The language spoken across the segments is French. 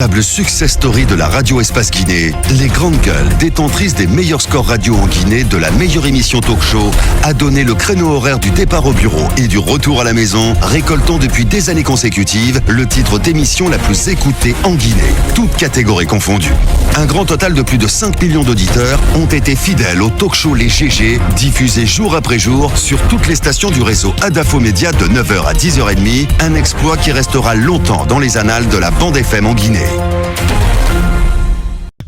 véritable success story de la radio Espace Guinée, les Grandes Gueules, détentrices des meilleurs scores radio en Guinée, de la meilleure émission talk show, a donné le créneau horaire du départ au bureau et du retour à la maison, récoltant depuis des années consécutives le titre d'émission la plus écoutée en Guinée, toutes catégories confondues. Un grand total de plus de 5 millions d'auditeurs ont été fidèles au talk show Les GG, diffusé jour après jour sur toutes les stations du réseau Adafo Média de 9h à 10h30, un exploit qui restera longtemps dans les annales de la bande FM en Guinée.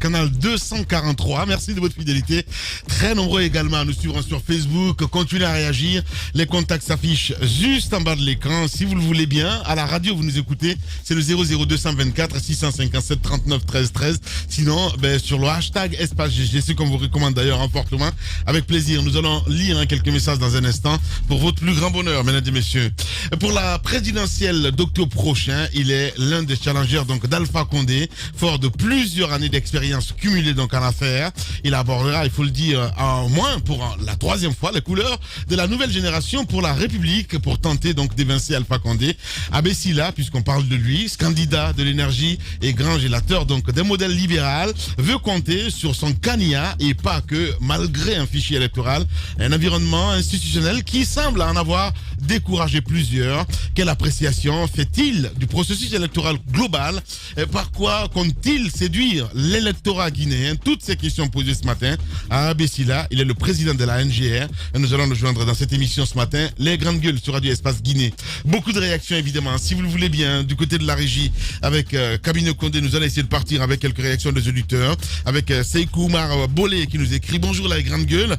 Canal 243, merci de votre fidélité. Très nombreux également à nous suivre sur Facebook. Continuez à réagir. Les contacts s'affichent juste en bas de l'écran. Si vous le voulez bien, à la radio, vous nous écoutez. C'est le 00224 657 39 13 13. Sinon, sur le hashtag Espace GG, ce qu'on vous recommande d'ailleurs fortement. Avec plaisir, nous allons lire quelques messages dans un instant pour votre plus grand bonheur, mesdames et messieurs. Pour la présidentielle d'octobre prochain, il est l'un des challengers d'Alpha Condé, fort de plusieurs années d'expérience cumulée en affaires. Il abordera, il faut le dire, en moins pour la troisième fois, les couleurs de la nouvelle génération pour la République, pour tenter d'évincer Alpha Condé. Abessila, puisqu'on parle de lui, ce candidat de l'énergie et grand gélateur d'un modèle libéral, veut compter sur son candidat et pas que, malgré un fichier électoral, un environnement institutionnel qui semble en avoir découragé plusieurs. Quelle appréciation fait-il du processus électoral global? Par quoi compte-t-il séduire l'électorat guinéen? Toutes ces questions posées ce matin à Abessila. Il est le président de la NGR et nous allons le joindre dans cette émission ce matin. Les Grandes Gueules sur Radio Espace Guinée. Beaucoup de réactions évidemment, si vous le voulez bien, du côté de la régie avec Kabine Condé. Nous allons essayer de partir avec quelques réactions des auditeurs, avec Seikou Oumar Bolé qui nous écrit: bonjour les Grandes Gueules.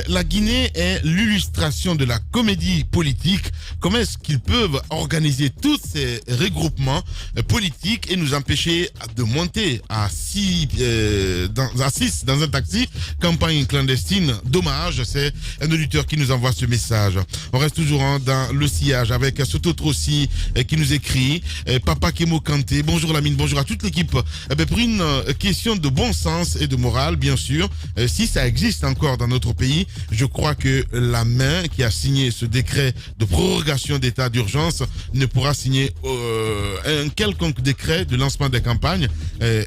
La Guinée est l'illustration de la comédie politique. Comment est-ce qu'ils peuvent organiser tous ces regroupements politiques et nous empêcher de monter à 6 dans un taxi? Campagne clandestine, dommage. C'est un auditeur qui nous envoie ce message. On reste toujours dans le sillage avec Soto Trossi qui nous écrit: Papa Kemo Kanté, bonjour Lamine, bonjour à toute l'équipe. Pour une question de bon sens et de morale, bien sûr, si ça existe encore dans notre pays, je crois que la main qui a signé ce décret de prorogation d'état d'urgence ne pourra signer un quelconque décret de lancement des campagnes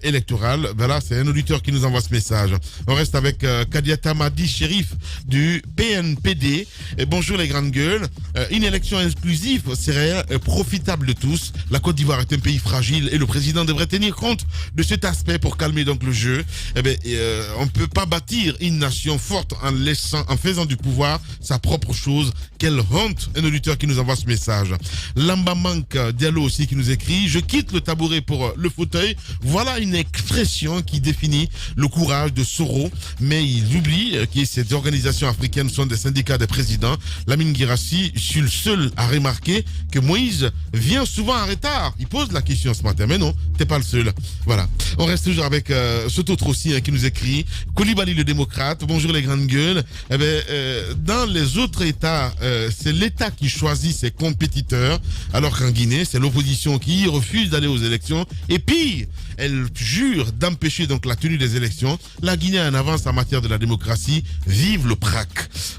électorales. Voilà, c'est un auditeur qui nous envoie ce message. On reste avec Kadiata Madi Chérif du PNPD. Bonjour les Grandes Gueules. Une élection inclusive serait profitable de tous. La Côte d'Ivoire est un pays fragile et le président devrait tenir compte de cet aspect pour calmer le jeu. On ne peut pas bâtir une nation forte en faisant du pouvoir sa propre chose. Quelle honte! Un auditeur qui nous envoie ce message. Lamba Mank Diallo aussi qui nous écrit: je quitte le tabouret pour le fauteuil. Voilà une expression qui définit le courage de Soro, mais il oublie que ces organisations africaines sont des syndicats des présidents. Lamine Guirassi, je suis le seul à remarquer que Moïse vient souvent en retard. Il pose la question ce matin, mais non, t'es pas le seul. Voilà. On reste toujours avec Soto Trossi qui nous écrit: Koulibaly le démocrate, bonjour les Grandes Gueules. Dans les autres États, c'est l'État qui choisit ses compétiteurs, alors qu'en Guinée, c'est l'opposition qui refuse d'aller aux élections. Et pire, elle jure d'empêcher la tenue des élections. La Guinée en avance en matière de la démocratie. Vive le PRAC.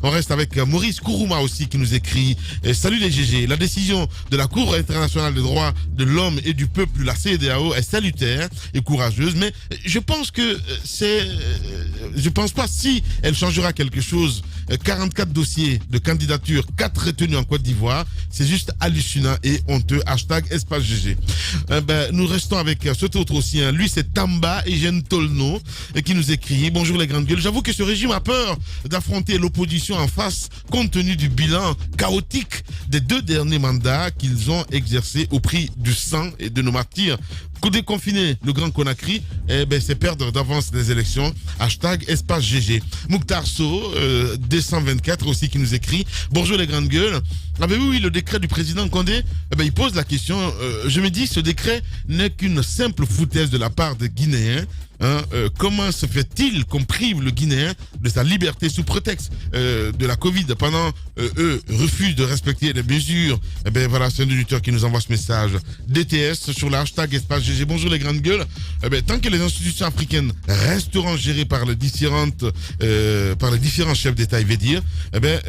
On reste avec Maurice Kourouma aussi qui nous écrit: salut les GG. La décision de la Cour internationale des droits de l'homme et du peuple, la CEDEAO, est salutaire et courageuse, mais je pense que je pense pas si elle changera quelque chose. 44 dossiers de candidature, 4 retenus en Côte d'Ivoire, c'est juste hallucinant et honteux. Hashtag Espace GG. Nous restons avec cet autre aussi. Lui, c'est Tamba Eugène Tolno qui nous écrit: bonjour les Grandes Gueules. J'avoue que ce régime a peur d'affronter l'opposition en face, compte tenu du bilan chaotique des 2 derniers mandats qu'ils ont exercés au prix du sang et de nos martyrs. Déconfiner le Grand Conakry, c'est perdre d'avance les élections. Hashtag Espace GG. Mouktar So, 224 aussi qui nous écrit: bonjour les Grandes Gueules. Oui, le décret du président Condé, il pose la question. Je me dis, ce décret n'est qu'une simple foutaise de la part des Guinéens. Comment se fait-il qu'on prive le Guinéen de sa liberté sous prétexte de la Covid pendant eux refusent de respecter les mesures? Eh bien voilà, c'est un auditeur qui nous envoie ce message. DTS sur le hashtag espace GG. Bonjour les grandes gueules. Eh bien, tant que les institutions africaines resteront gérées par les différents chefs d'État, il veut dire, eh bien,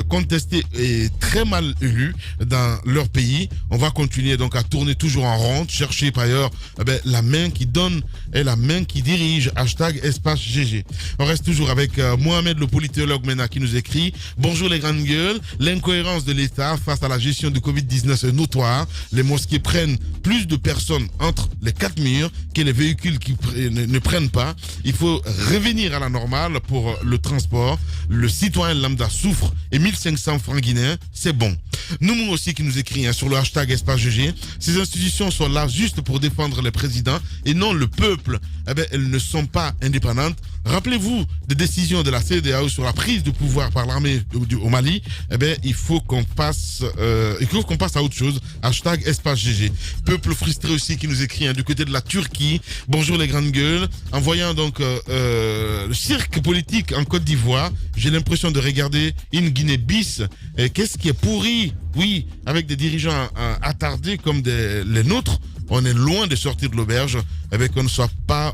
contestés et très mal élus dans leur pays, on va continuer donc à tourner toujours en rond, chercher par ailleurs eh bien, la main qui donne et la main qui dirige. Hashtag espace GG. On reste toujours avec Mohamed le politologue maintenant qui nous écrit. Bonjour les grandes gueules. L'incohérence de l'État face à la gestion du Covid-19 est notoire. Les mosquées prennent plus de personnes entre les quatre murs que les véhicules qui ne prennent pas. Il faut revenir à la normale pour le transport. Le citoyen lambda souffre et 1500 francs guinéens, c'est bon. Nous aussi qui nous écrit sur le hashtag espace GG. Ces institutions sont là juste pour défendre les présidents et non le peuple. Eh bien, elles ne sont pas indépendantes. Rappelez-vous des décisions de la CEDEAO sur la prise de pouvoir par l'armée au Mali. Eh bien, il faut qu'on passe à autre chose. Hashtag espace GG. Peuple frustré aussi qui nous écrit du côté de la Turquie. Bonjour les grandes gueules. En voyant donc le cirque politique en Côte d'Ivoire, j'ai l'impression de regarder une Guinée bis. Qu'est-ce qui est pourri? Oui, avec des dirigeants attardés comme les nôtres, on est loin de sortir de l'auberge, avec qu'on ne soit pas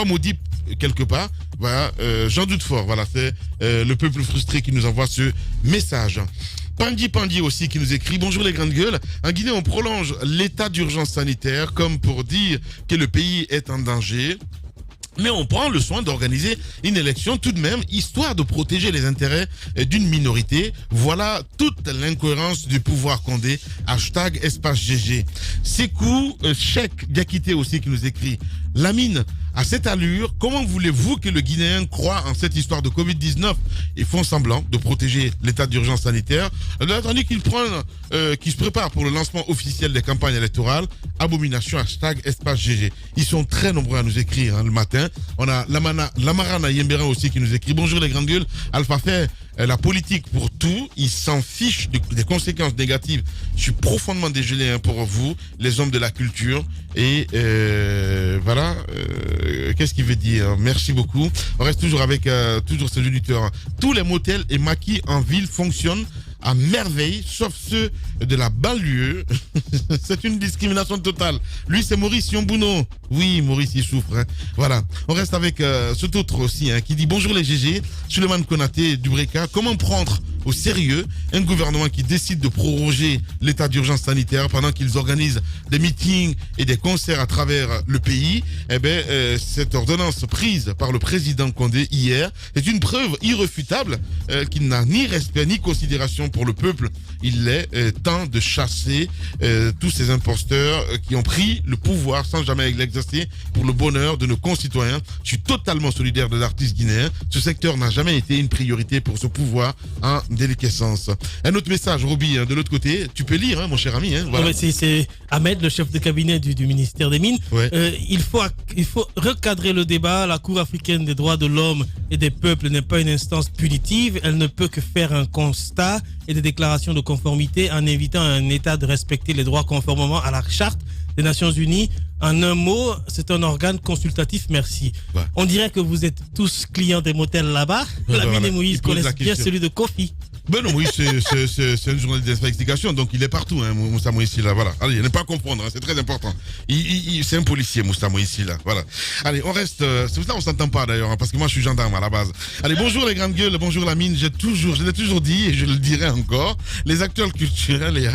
maudit quelque part. Voilà, j'en doute fort. Voilà, c'est le peuple frustré qui nous envoie ce message. Pandi aussi qui nous écrit. Bonjour les grandes gueules. En Guinée, on prolonge l'état d'urgence sanitaire comme pour dire que le pays est en danger. Mais on prend le soin d'organiser une élection tout de même, histoire de protéger les intérêts d'une minorité. Voilà toute l'incohérence du pouvoir Condé. Hashtag espace GG. Sekou Cheikh Diakité aussi qui nous écrit. Lamine, à cette allure, comment voulez-vous que le Guinéen croit en cette histoire de Covid-19? Ils font semblant de protéger l'état d'urgence sanitaire, tandis qu'ils se préparent pour le lancement officiel des campagnes électorales. Abomination, hashtag espace GG. Ils sont très nombreux à nous écrire le matin. On a Lamarana Yembera aussi qui nous écrit. Bonjour les grandes gueules. Alpha fait la politique pour tout. Ils s'en fichent des conséquences négatives. Je suis profondément dégelé pour vous, les hommes de la culture. Et voilà. Qu'est-ce qu'il veut dire? Merci beaucoup. On reste toujours avec toujours ces auditeurs. Tous les motels et maquis en ville fonctionnent à merveille, sauf ceux de la banlieue. C'est une discrimination totale. Lui, c'est Maurice Yombouno. Oui, Maurice, il souffre. Voilà. On reste avec cet autre aussi qui dit bonjour les GG. Suleiman Konaté du Breka. Comment prendre au sérieux un gouvernement qui décide de proroger l'état d'urgence sanitaire pendant qu'ils organisent des meetings et des concerts à travers le pays? Eh bien, cette ordonnance prise par le président Condé hier est une preuve irréfutable qu'il n'a ni respect ni considération pour le peuple. Il est temps de chasser tous ces imposteurs qui ont pris le pouvoir sans jamais l'exercer pour le bonheur de nos concitoyens. Je suis totalement solidaire des artistes guinéens. Ce secteur n'a jamais été une priorité pour ce pouvoir en déliquescence. Un autre message, Roby, de l'autre côté, tu peux lire, mon cher ami. Voilà. Ouais, c'est Ahmed, le chef de cabinet du ministère des Mines. Ouais. Il faut recadrer le débat. La Cour africaine des droits de l'homme et des peuples n'est pas une instance punitive. Elle ne peut que faire un constat et des déclarations de conformité en invitant un État de respecter les droits conformément à la Charte des Nations Unies. En un mot, c'est un organe consultatif, merci. Ouais. On dirait que vous êtes tous clients des motels là-bas. Lamine et Moïse connaissent bien celui de Kofi. Ben non, oui, c'est un journaliste d'investigation, donc il est partout, Moussa Moïse, là, voilà. Allez, ne pas confondre, c'est très important. C'est un policier, Moussa Moïse, là, voilà. Allez, on reste, c'est pour ça qu'on s'entend pas d'ailleurs, parce que moi je suis gendarme à la base. Allez, bonjour les grandes gueules, bonjour Lamine, je l'ai toujours dit et je le dirai encore, les acteurs culturels et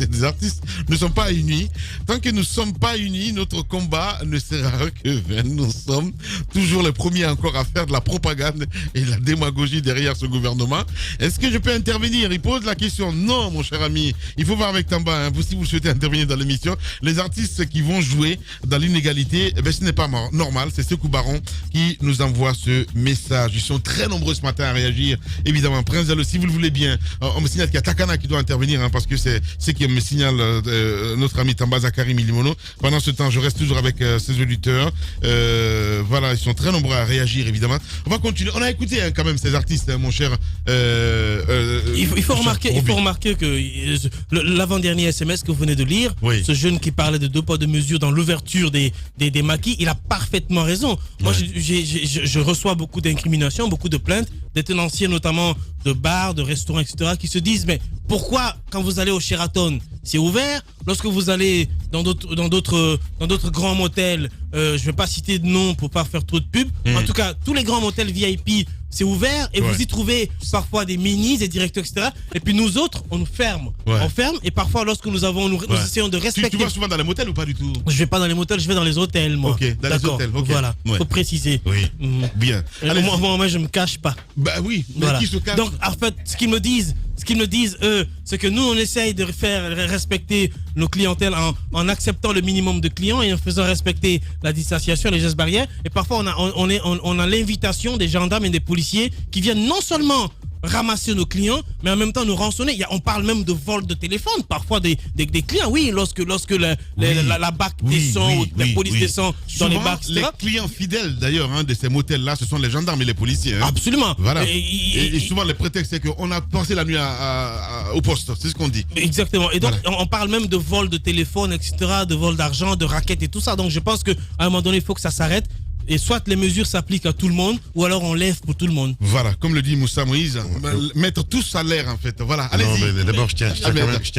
les artistes ne sont pas unis. Tant que nous ne sommes pas unis, notre combat ne sera que vain. Nous sommes toujours les premiers encore à faire de la propagande et de la démagogie derrière ce gouvernement. Est-ce que je peux intervenir? Il pose la question. Non, mon cher ami. Il faut voir avec Tamba. Vous, si vous souhaitez intervenir dans l'émission, les artistes qui vont jouer dans l'inégalité, ce n'est pas normal. C'est Sekou Baron qui nous envoie ce message. Ils sont très nombreux ce matin à réagir. Évidemment, Prince Zalo, si vous le voulez bien, on me signale qu'il y a Takana qui doit intervenir, parce que c'est qui me signale notre ami Tamba Zakari Milimono. Pendant ce temps, je reste toujours avec ces auditeurs. Voilà, ils sont très nombreux à réagir, évidemment. On va continuer. On a écouté quand même ces artistes, mon cher Il faut remarquer que l'avant-dernier SMS que vous venez de lire, ce jeune qui parlait de 2 poids 2 mesures dans l'ouverture des maquis, il a parfaitement raison. Moi, je reçois beaucoup d'incriminations, beaucoup de plaintes des tenanciers notamment de bars, de restaurants, etc. qui se disent mais pourquoi quand vous allez au Sheraton c'est ouvert, lorsque vous allez dans d'autres grands motels, je vais pas citer de nom pour pas faire trop de pub, en tout cas tous les grands motels VIP c'est ouvert et vous y trouvez parfois des ministres, des directeurs, etc. Et puis nous autres, on nous ferme. On ferme et parfois lorsque nous essayons de respecter... Tu vas souvent dans les motels ou pas du tout? Je vais pas dans les motels, je vais dans les hôtels, moi. Ok, dans les hôtels, ok. Voilà, faut préciser. Oui, bien. Moi, je me cache pas. Bah oui, mais qui se cache? Donc, en fait, ce qu'ils me disent, eux, c'est que nous, on essaye de faire respecter nos clientèles en acceptant le minimum de clients et en faisant respecter la distanciation, les gestes barrières. Et parfois, on a l'invitation des gendarmes et des policiers qui viennent non seulement ramasser nos clients, mais en même temps nous rançonner. On parle même de vol de téléphone, parfois des clients. Oui, lorsque la BAC descend ou la police descend dans les bars, etc. Les clients fidèles d'ailleurs de ces motels-là, ce sont les gendarmes et les policiers. Absolument. Voilà. Et souvent le prétexte c'est qu'on a passé la nuit au poste, c'est ce qu'on dit. Exactement. Et donc on parle même de vol de téléphone, etc., de vol d'argent, de raquettes et tout ça. Donc je pense qu'à un moment donné, il faut que ça s'arrête. Et soit les mesures s'appliquent à tout le monde, ou alors on lève pour tout le monde. Voilà, comme le dit Moussa Moïse, mettre tous à l'air en fait. Voilà, allez-y. D'abord, je tiens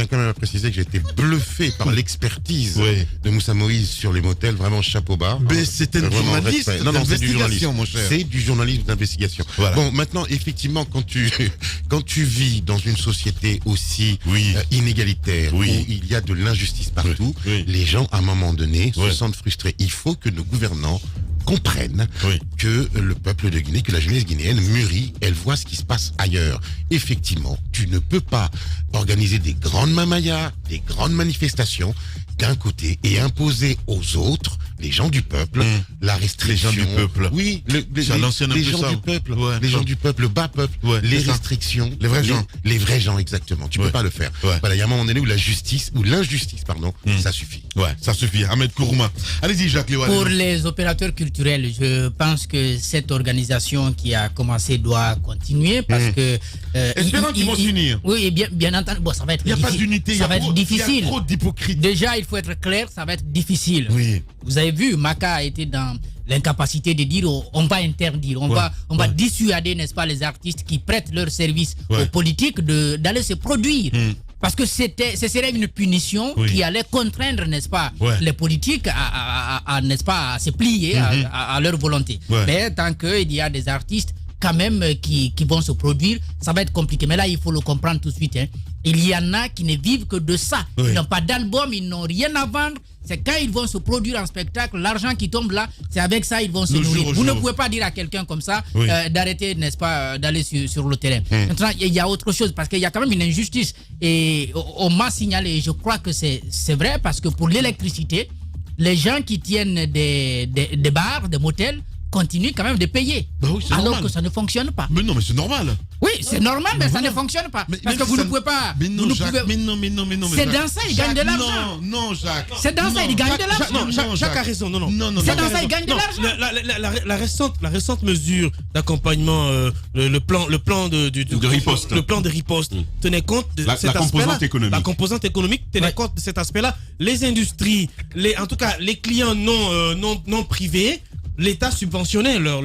quand même à préciser que j'ai été bluffé par l'expertise de Moussa Moïse sur les motels, vraiment chapeau bas. Mais c'était une journaliste d'investigation, mon cher. C'est du journalisme d'investigation. Voilà. Bon, maintenant, effectivement, quand tu vis dans une société aussi inégalitaire, où il y a de l'injustice partout, les gens, à un moment donné, se sentent frustrés. Il faut que nos gouvernants comprennent que le peuple de Guinée, que la jeunesse guinéenne mûrit, elle voit ce qui se passe ailleurs. Effectivement, tu ne peux pas organiser des grandes mamayas, des grandes manifestations d'un côté et imposer aux autres, les gens du peuple, la restriction. Les gens du peuple. Oui, les gens du peuple, les gens du peuple, le bas peuple, les restrictions. Les vrais gens. Les vrais gens, exactement. Tu peux pas le faire. Voilà, il y a un moment donné où l'injustice, ça suffit. Ouais, ça suffit. Ahmed Kourouma. Allez-y, Jacques Léo. Pour les opérateurs culturels, je pense que cette organisation qui a commencé doit continuer parce que... espérons qu'ils vont s'unir. Oui, bien entendu. Bon, ça va être difficile. Il n'y a pas d'unité, ça va être difficile. Il y a trop d'hypocrite. Déjà, il faut être clair, ça va être difficile. Oui. Vous avez vu, Maka a été dans l'incapacité de dire on va interdire, on va dissuader, n'est-ce pas, les artistes qui prêtent leur service aux politiques d'aller se produire. Parce que ce serait une punition qui allait contraindre, n'est-ce pas, les politiques n'est-ce pas, à se plier à leur volonté. Mais tant qu'il y a des artistes quand même qui vont se produire, ça va être compliqué. Mais là, il faut le comprendre tout de suite. Il y en a qui ne vivent que de ça. Ils n'ont pas d'album, ils n'ont rien à vendre. C'est quand ils vont se produire en spectacle, l'argent qui tombe là, c'est avec ça ils vont se nourrir. Vous ne pouvez pas dire à quelqu'un comme ça d'arrêter, n'est-ce pas, d'aller sur le terrain. Maintenant, il y a autre chose, parce qu'il y a quand même une injustice. Et on m'a signalé, et je crois que c'est vrai, parce que pour l'électricité, les gens qui tiennent des bars, des motels, continuent quand même de payer. Bah oui, alors normal. que ça ne fonctionne pas. Mais non, mais c'est normal. Oui, c'est normal, mais ça ne fonctionne pas. Parce que vous ne pouvez pas. Mais non, Jacques, mais non. C'est dans ça, ils gagnent de l'argent. Non, Jacques. C'est dans ça, ils gagnent de l'argent. Non, Jacques a raison. Non. C'est dans ça, ils gagnent de l'argent. La récente mesure d'accompagnement, le plan de riposte. Le plan de riposte tenait compte de cet aspect-là. Composante économique. La composante économique tenait compte de cet aspect-là. Les industries, en tout cas les clients non privés, l'État subventionnait leur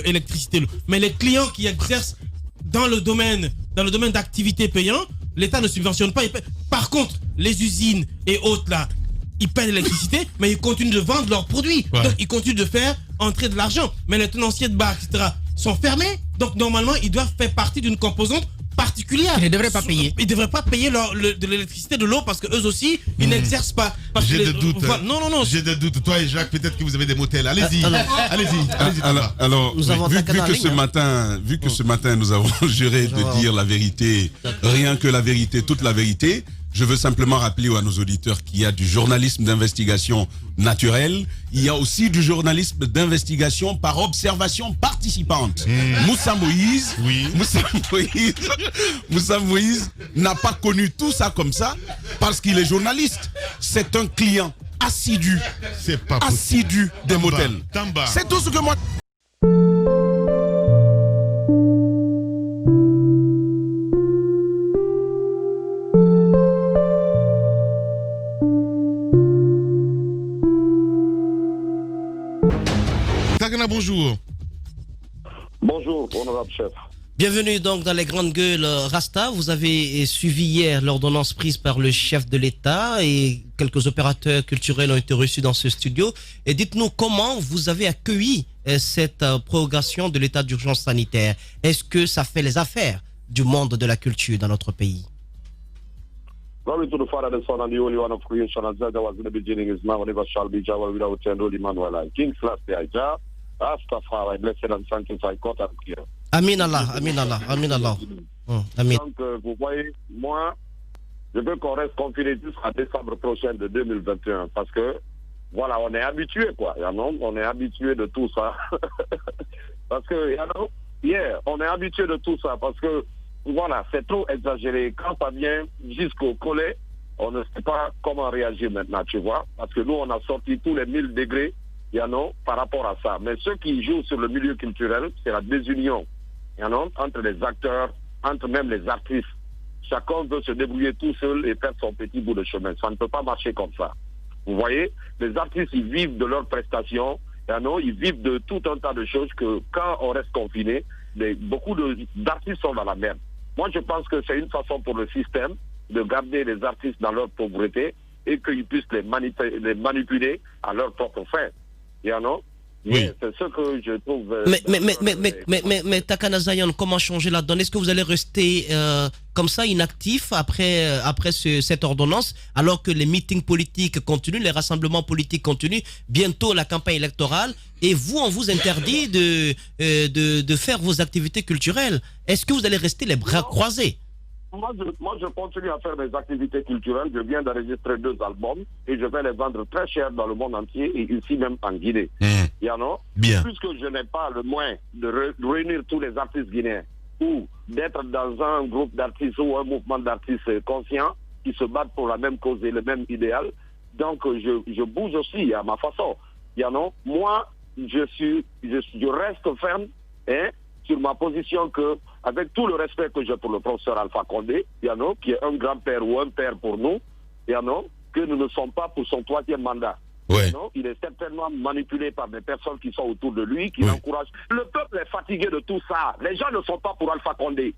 électricité. Mais les clients qui exercent dans le domaine d'activité payant, l'État ne subventionne pas. Par contre, les usines et autres là, ils paient l'électricité, mais ils continuent de vendre leurs produits. Donc ils continuent de faire entrer de l'argent. Mais les tenanciers de bars, etc., sont fermés. Donc normalement, ils doivent faire partie d'une composante particulière. Ils ne devraient pas payer. Ils ne devraient pas payer de l'électricité, de l'eau, parce qu'eux aussi, ils n'exercent pas. J'ai des doutes. Non. J'ai des doutes. Toi et Jacques, peut-être que vous avez des motels. Allez-y. Alors, vu que ce matin, nous avons juré de dire la vérité, rien que la vérité, toute la vérité, je veux simplement rappeler à nos auditeurs qu'il y a du journalisme d'investigation naturel, il y a aussi du journalisme d'investigation par observation participante. Moussa Moïse n'a pas connu tout ça comme ça parce qu'il est journaliste. C'est un client assidu des motels. C'est tout ce que moi... Takana, bonjour. Bonjour, honorable chef. Bienvenue donc dans les grandes gueules Rasta. Vous avez suivi hier l'ordonnance prise par le chef de l'État et quelques opérateurs culturels ont été reçus dans ce studio. Et dites-nous comment vous avez accueilli cette prorogation de l'état d'urgence sanitaire. Est-ce que ça fait les affaires du monde de la culture dans notre pays? Glory to the Father, the Son, and the Holy One of creation, as that was in the beginning, is now, whatever shall be, Jah, without end, Holy Emmanuel, King Celestia, Jah, Rastafari, blessed and sanctified, God and clear. Amin Allah, Amin Allah, Amin Allah. Amin. Donc, vous voyez, moi, je veux qu'on reste confiné jusqu'à décembre prochain de 2021, parce que, voilà, on est habitué, quoi, on est habitué de tout ça. Parce que, on est habitué de tout ça, parce que, voilà, c'est trop exagéré. Quand ça vient jusqu'au collet, on ne sait pas comment réagir maintenant, tu vois, parce que nous, on a sorti tous les 1000 degrés, par rapport à ça. Mais ceux qui jouent sur le milieu culturel, c'est la désunion, entre les acteurs, entre même les artistes. Chacun veut se débrouiller tout seul et faire son petit bout de chemin. Ça ne peut pas marcher comme ça. Vous voyez, les artistes, ils vivent de leurs prestations, ils vivent de tout un tas de choses que quand on reste confiné, beaucoup d'artistes sont dans la merde. Moi, je pense que c'est une façon pour le système de garder les artistes dans leur pauvreté et qu'ils puissent les manipuler à leur propre fin. Oui. C'est ce que je trouve... Mais Takana Zion, comment changer la donne? Est-ce que vous allez rester comme ça, inactif après cette ordonnance, alors que les meetings politiques continuent, les rassemblements politiques continuent, bientôt la campagne électorale, et vous, on vous interdit de faire vos activités culturelles? Est-ce que vous allez rester les bras croisés? Moi, je continue à faire mes activités culturelles. Je viens d'enregistrer 2 albums et je vais les vendre très cher dans le monde entier et ici même en Guinée. Bien. Puisque je n'ai pas le moyen de réunir tous les artistes guinéens ou d'être dans un groupe d'artistes ou un mouvement d'artistes conscients qui se battent pour la même cause et le même idéal. Donc, je bouge aussi à ma façon. Moi, je reste ferme, sur ma position que, avec tout le respect que j'ai pour le professeur Alpha Condé, qui est un grand-père ou un père pour nous, que nous ne sommes pas pour son 3e mandat. Ouais. Il est certainement manipulé par des personnes qui sont autour de lui, qui l'encouragent. Le peuple est fatigué de tout ça. Les gens ne sont pas pour Alpha Condé.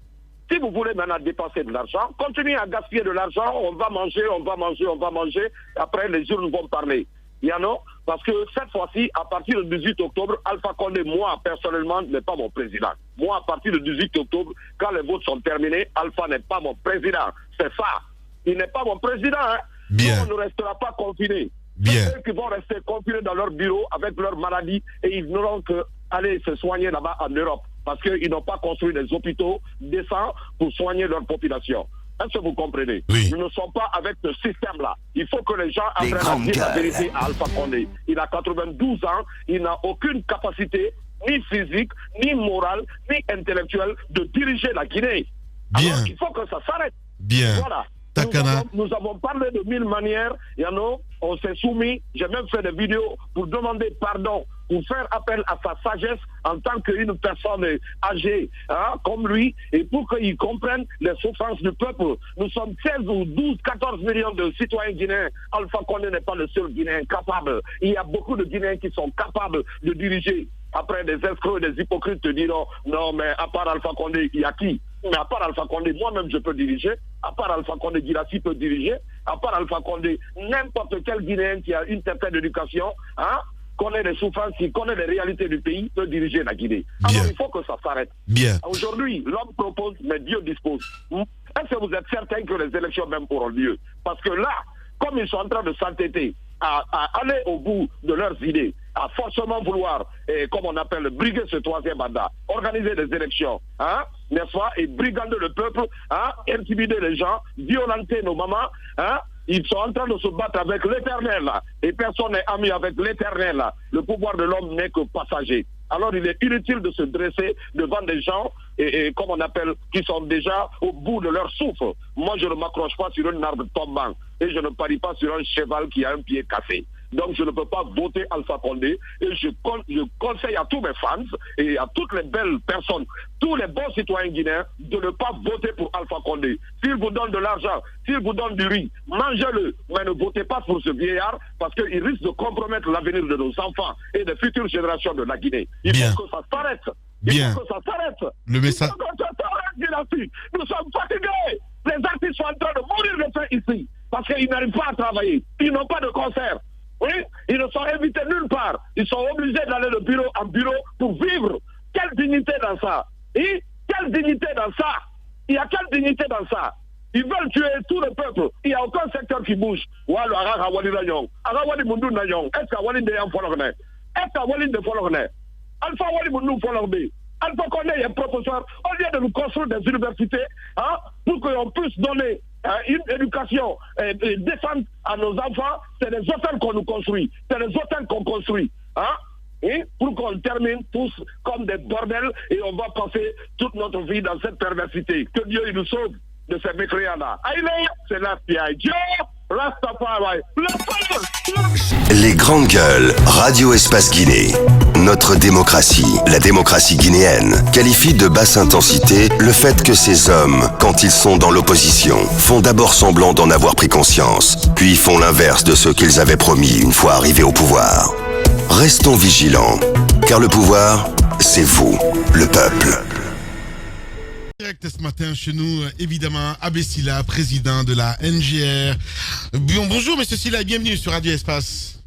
Si vous voulez maintenant dépenser de l'argent, continuez à gaspiller de l'argent, on va manger. Après, les urnes vont parler. Parce que cette fois-ci, à partir du 18 octobre, Alpha Condé, moi, personnellement, n'est pas mon président. Moi, à partir du 18 octobre, quand les votes sont terminés, Alpha n'est pas mon président. C'est ça. Il n'est pas mon président. Bien. Nous, on ne restera pas confinés. Bien. Ceux qui vont rester confinés dans leur bureau avec leur maladie et ils n'auront qu'aller se soigner là-bas en Europe. Parce qu'ils n'ont pas construit des hôpitaux décents pour soigner leur population. Est-ce que vous comprenez? Oui. Nous ne sommes pas avec ce système-là. Il faut que les gens apprennent à dire la vérité à Alpha Condé. Il a 92 ans, il n'a aucune capacité, ni physique, ni morale, ni intellectuelle, de diriger la Guinée. Bien. Alors il faut que ça s'arrête. Bien. Voilà. Takana. Nous avons parlé de 1000 manières, on s'est soumis, j'ai même fait des vidéos pour demander pardon, pour faire appel à sa sagesse en tant qu'une personne âgée, comme lui, et pour qu'il comprenne les souffrances du peuple. Nous sommes 16 ou 12, 14 millions de citoyens guinéens. Alpha Condé n'est pas le seul Guinéen capable. Il y a beaucoup de Guinéens qui sont capables de diriger. Après, des escrocs et des hypocrites te diront, non, mais à part Alpha Condé, il y a qui? Mais à part Alpha Condé, moi-même, je peux diriger. À part Alpha Condé, Guirassy peut diriger. À part Alpha Condé, n'importe quel Guinéen qui a une certaine éducation, connaît les souffrances, qui connaît les réalités du pays, peut diriger la Guinée. Bien. Alors, il faut que ça s'arrête. Bien. Aujourd'hui, l'homme propose, mais Dieu dispose. Est-ce que vous êtes certain que les élections même auront lieu? Parce que là, comme ils sont en train de s'entêter à aller au bout de leurs idées, à forcément vouloir, comme on appelle, briguer ce 3e mandat, organiser des élections, n'est-ce pas, et brigander le peuple, intimider les gens, violenter nos mamans, ils sont en train de se battre avec l'éternel, et personne n'est ami avec l'éternel. Le pouvoir de l'homme n'est que passager. Alors il est inutile de se dresser devant des gens, et comme on appelle, qui sont déjà au bout de leur souffle. Moi, je ne m'accroche pas sur un arbre tombant, et je ne parie pas sur un cheval qui a un pied cassé. Donc je ne peux pas voter Alpha Condé. Et je conseille à tous mes fans et à toutes les belles personnes, tous les bons citoyens guinéens, de ne pas voter pour Alpha Condé. S'il vous donne de l'argent, s'il vous donne du riz, mangez-le, mais ne votez pas pour ce vieillard parce qu'il risque de compromettre l'avenir de nos enfants et des futures générations de la Guinée. Il faut que ça s'arrête. Il faut que ça s'arrête. Le message. Il faut que ça s'arrête. Nous sommes fatigués. Les artistes sont en train de mourir de faim ici parce qu'ils n'arrivent pas à travailler. Ils n'ont pas de concert. Oui, ils ne sont invités nulle part. Ils sont obligés d'aller de bureau en bureau pour vivre. Quelle dignité dans ça? Et quelle dignité dans ça? Il y a quelle dignité dans ça? Ils veulent tuer tout le peuple. Il n'y a aucun secteur qui bouge. Est-ce Alpha Wali Mounou Folorbe. Alpha Condé est professeur. Au lieu de nous construire des universités, pour qu'on puisse donner une éducation décente à nos enfants, c'est les hôtels qu'on nous construit. C'est les hôtels qu'on construit. Et pour qu'on termine tous comme des bordels et on va passer toute notre vie dans cette perversité. Que Dieu il nous sauve de ces mécréants-là. C'est là qui a Dieu. Les grandes gueules, Radio Espace Guinée. Notre démocratie, la démocratie guinéenne, qualifie de basse intensité le fait que ces hommes, quand ils sont dans l'opposition, font d'abord semblant d'en avoir pris conscience, puis font l'inverse de ce qu'ils avaient promis une fois arrivés au pouvoir. Restons vigilants, car le pouvoir, c'est vous, le peuple. Direct ce matin chez nous, évidemment, Abbé Sylla, président de la NGR. Bonjour, monsieur Sylla, et bienvenue sur Radio Espace.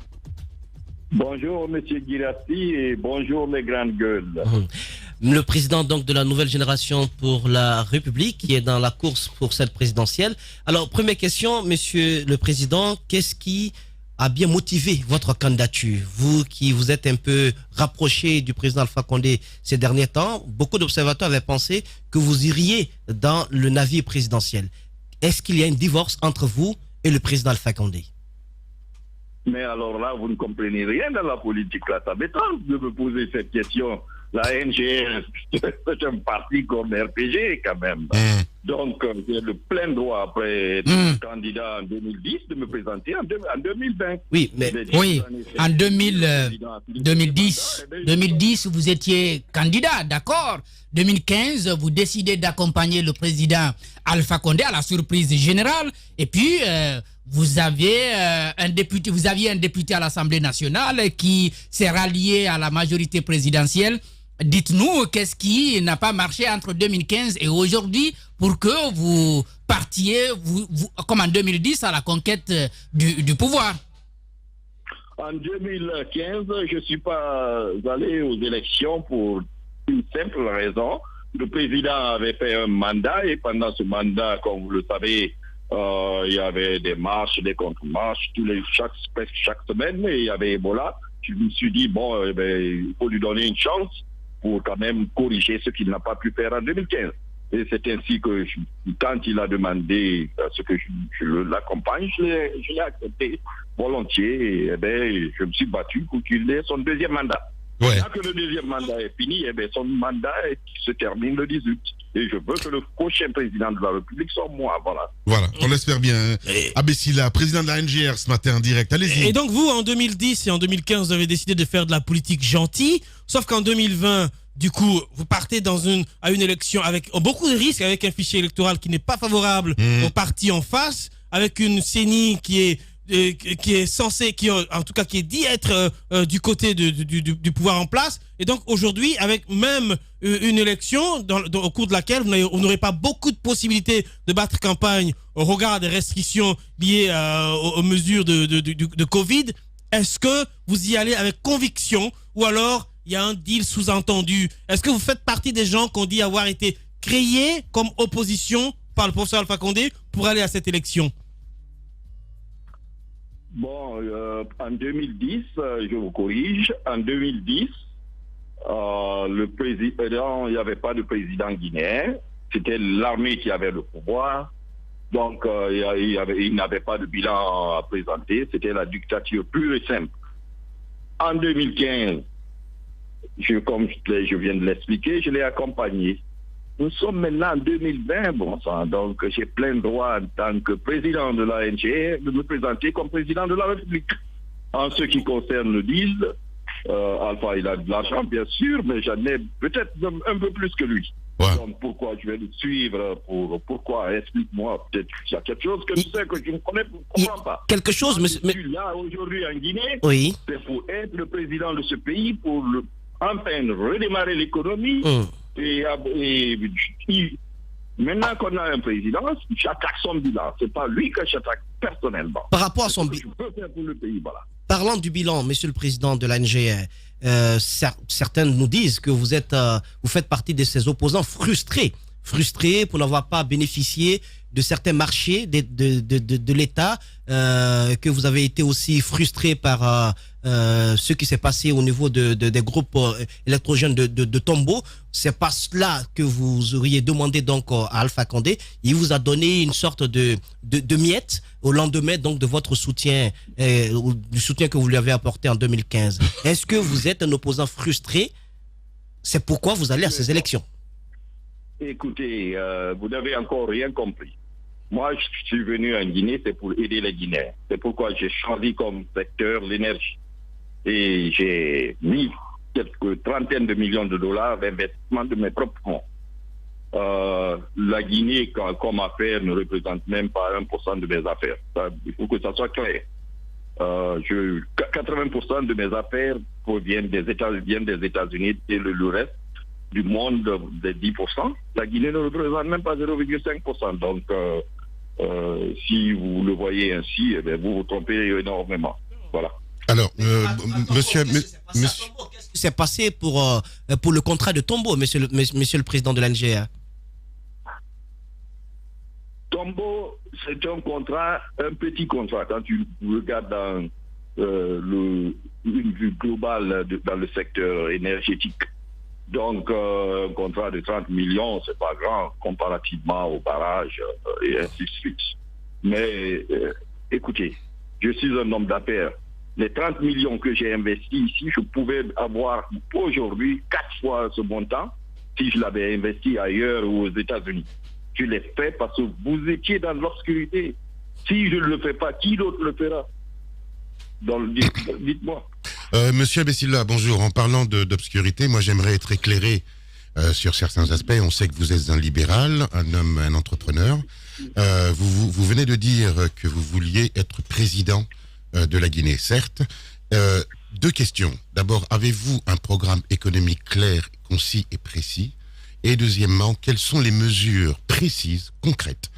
Bonjour, monsieur Guirassi, et bonjour, les grandes gueules. Le président donc de la nouvelle génération pour la République qui est dans la course pour cette présidentielle. Alors, première question, monsieur le président, qu'est-ce qui a bien motivé votre candidature? Vous qui vous êtes un peu rapproché du président Alpha Condé ces derniers temps, beaucoup d'observateurs avaient pensé que vous iriez dans le navire présidentiel. Est-ce qu'il y a un divorce entre vous et le président Alpha Condé? Mais alors là, vous ne comprenez rien dans la politique. Là, ça m'étonne de me poser cette question. La NGR, c'est un parti comme RPG quand même. Donc, j'ai le plein droit, après être candidat en 2010, de me présenter en 2020. Oui, mais en 2010, vous étiez candidat, d'accord. 2015, vous décidez d'accompagner le président Alpha Condé à la surprise générale. Et puis, vous aviez un député à l'Assemblée nationale qui s'est rallié à la majorité présidentielle. Dites-nous, qu'est-ce qui n'a pas marché entre 2015 et aujourd'hui pour que vous partiez, comme en 2010, à la conquête du pouvoir? En 2015, je ne suis pas allé aux élections pour une simple raison. Le président avait fait un mandat et pendant ce mandat, comme vous le savez, il y avait des marches, des contre-marches, presque chaque semaine, et il y avait Ebola. Je me suis dit, bon, il faut lui donner une chance pour quand même corriger ce qu'il n'a pas pu faire en 2015. Et c'est ainsi que quand il a demandé à ce que je l'accompagne, je l'ai accepté volontiers. Et je me suis battu pour qu'il ait son deuxième mandat. Ouais. Quand le deuxième mandat est fini, son mandat se termine le 18. Et je veux que le prochain président de la République soit moi. Voilà, on l'espère bien. Abbé Sylla, président de la NGR ce matin en direct. Allez-y. Et donc vous, en 2010 et en 2015, vous avez décidé de faire de la politique gentille. Sauf qu'en 2020, du coup, vous partez à une élection avec beaucoup de risques, avec un fichier électoral qui n'est pas favorable au parti en face, avec une CENI qui est censé, en tout cas qui est dit être du côté du pouvoir en place. Et donc aujourd'hui, avec même une élection au cours de laquelle vous n'aurez pas beaucoup de possibilités de battre campagne au regard des restrictions liées aux mesures de Covid, est-ce que vous y allez avec conviction ou alors il y a un deal sous-entendu? Est-ce que vous faites partie des gens qu'on dit avoir été créés comme opposition par le professeur Alpha Condé pour aller à cette élection? Bon, en 2010, je vous corrige, en 2010, le président, il n'y avait pas de président guinéen, c'était l'armée qui avait le pouvoir, donc il n'avait pas de bilan à présenter, c'était la dictature pure et simple. En 2015, comme je viens de l'expliquer, je l'ai accompagné. Nous sommes maintenant en 2020, bon sang, donc j'ai plein droit en tant que président de la NGR de me présenter comme président de la République. En ce qui concerne le diesel, Alpha, il a de l'argent, bien sûr, mais j'en ai peut-être un peu plus que lui. Ouais. Donc, pourquoi je vais le suivre? Pourquoi? Explique-moi. Peut-être qu'il y a quelque chose que je sais que je ne comprends pas. Quelque chose, mais... Je suis là aujourd'hui en Guinée. Oui. C'est pour être le président de ce pays, pour enfin redémarrer l'économie. Maintenant qu'on a un président, j'attaque son bilan. Ce n'est pas lui que j'attaque personnellement. Par rapport à son bilan. Je peux faire pour le pays, voilà. Parlant du bilan, monsieur le président de l'ANGR, certains nous disent que vous faites partie de ces opposants frustrés pour n'avoir pas bénéficié de certains marchés de l'État, que vous avez été aussi frustré par ce qui s'est passé au niveau des groupes électrogènes de Tombo. C'est pas cela que vous auriez demandé donc à Alpha Condé. Il vous a donné une sorte de miette au lendemain donc de votre soutien, du soutien que vous lui avez apporté en 2015. Est-ce que vous êtes un opposant frustré? C'est pourquoi vous allez à ces élections? Écoutez, vous n'avez encore rien compris. Moi, je suis venu en Guinée, c'est pour aider les Guinéens. C'est pourquoi j'ai choisi comme secteur l'énergie. Et j'ai mis quelques trentaines de millions de dollars d'investissement de mes propres fonds. La Guinée, comme affaire, ne représente même pas 1% de mes affaires. Il faut que ça soit clair. 80% de mes affaires proviennent des États-Unis et le reste du monde des 10%. La Guinée ne représente même pas 0,5%. Donc, si vous le voyez ainsi, eh bien, vous vous trompez énormément. Voilà. Alors, monsieur... Qu'est-ce qui s'est passé pour le contrat de Tombo, monsieur le président de l'ANGR? Tombo, c'est un petit contrat. Quand tu regardes dans une vue globale dans le secteur énergétique. Donc, un contrat de 30 millions, c'est pas grand comparativement au barrage et ainsi de suite. Mais écoutez, je suis un homme d'affaires. Les 30 millions que j'ai investis ici, je pouvais avoir aujourd'hui 4 fois ce montant si je l'avais investi ailleurs ou aux États-Unis. Je l'ai fait parce que vous étiez dans l'obscurité. Si je ne le fais pas, qui d'autre le fera? Donc, dites-moi. Monsieur Abessila, bonjour. En parlant d'obscurité, moi j'aimerais être éclairé sur certains aspects. On sait que vous êtes un libéral, un entrepreneur. Vous venez de dire que vous vouliez être président de la Guinée, certes. 2 questions. D'abord, avez-vous un programme économique clair, concis et précis? Et deuxièmement, quelles sont les mesures précises, concrètes,